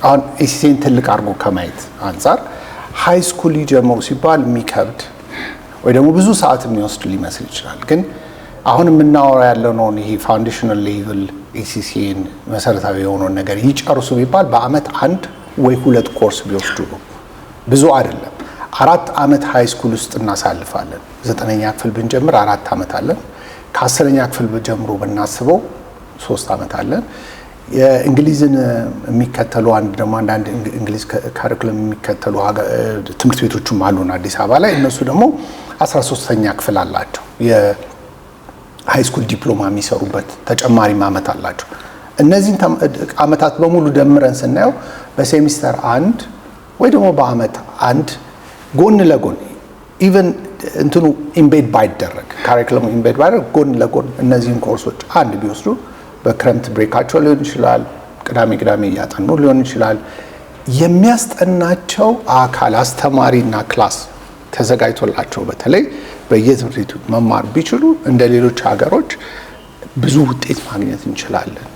አሁን ኢሲሲን ትልቅ አድርጎ ከማየት አንፃር ሃይ ስኩል ጀምሮ ሲባል የሚከብድ ወይ ደግሞ ብዙ ሰዓት የሚወስድ ሊመስል ይችላል። ግን አሁን የምናወራ ያለው ነው ይሄ ፋውንዴሽናል ሌቭል ኢሲሲን መሰረታዊ የሆነውን ነገር ይጨርሱ ቢባል በአመት አንድ ወይ ሁለት ኮርስ ቢወስዱ ነው። ብዙ አይደለም። 4 አመት ሃይ ስኩል ውስጥ እናሳልፋለን። 9ኛ ክፍል ብንጀምር 4 አመት አለን። ከ10ኛ ክፍል ጀምሮ ብናስበው 3 አመት አለን። የእንግሊዝን የሚከተሉ አንዳንድ እንግሊዝ ካሪኩለም የሚከተሉ ትምህርት ቤቶችም አሉን አዲስ አበባ ላይ። እነሱ ደግሞ 13ኛ ክፍል አላቸው። የሃይ ስኩል ዲፕሎማ የሚሰሩበት ተጨማሪ አመት አላቸው። እነዚህን አመታት በሙሉ ደምረን ስናየው በሴሚስተር አንድ ወይ ደግሞ በአመት አንድ ጎን ለጎን ኢቭን እንትኑ ኢምቤድ ባይደረግ ካሪኩለም ኢምቤድ ባይደረግ ጎን ለጎን እነዚህን ኮርሶች አንድ ቢወስዱ በክረምት ብሬካቸው ሊሆን ይችላል፣ ቅዳሜ እያጠኑ ሊሆን ይችላል። የሚያስጠናቸው አካል አስተማሪና ክላስ ተዘጋጅቶላቸው በተለይ በየትምህርት ቤቱ መማር ቢችሉ እንደ ሌሎች ሀገሮች ብዙ ውጤት ማግኘት እንችላለን።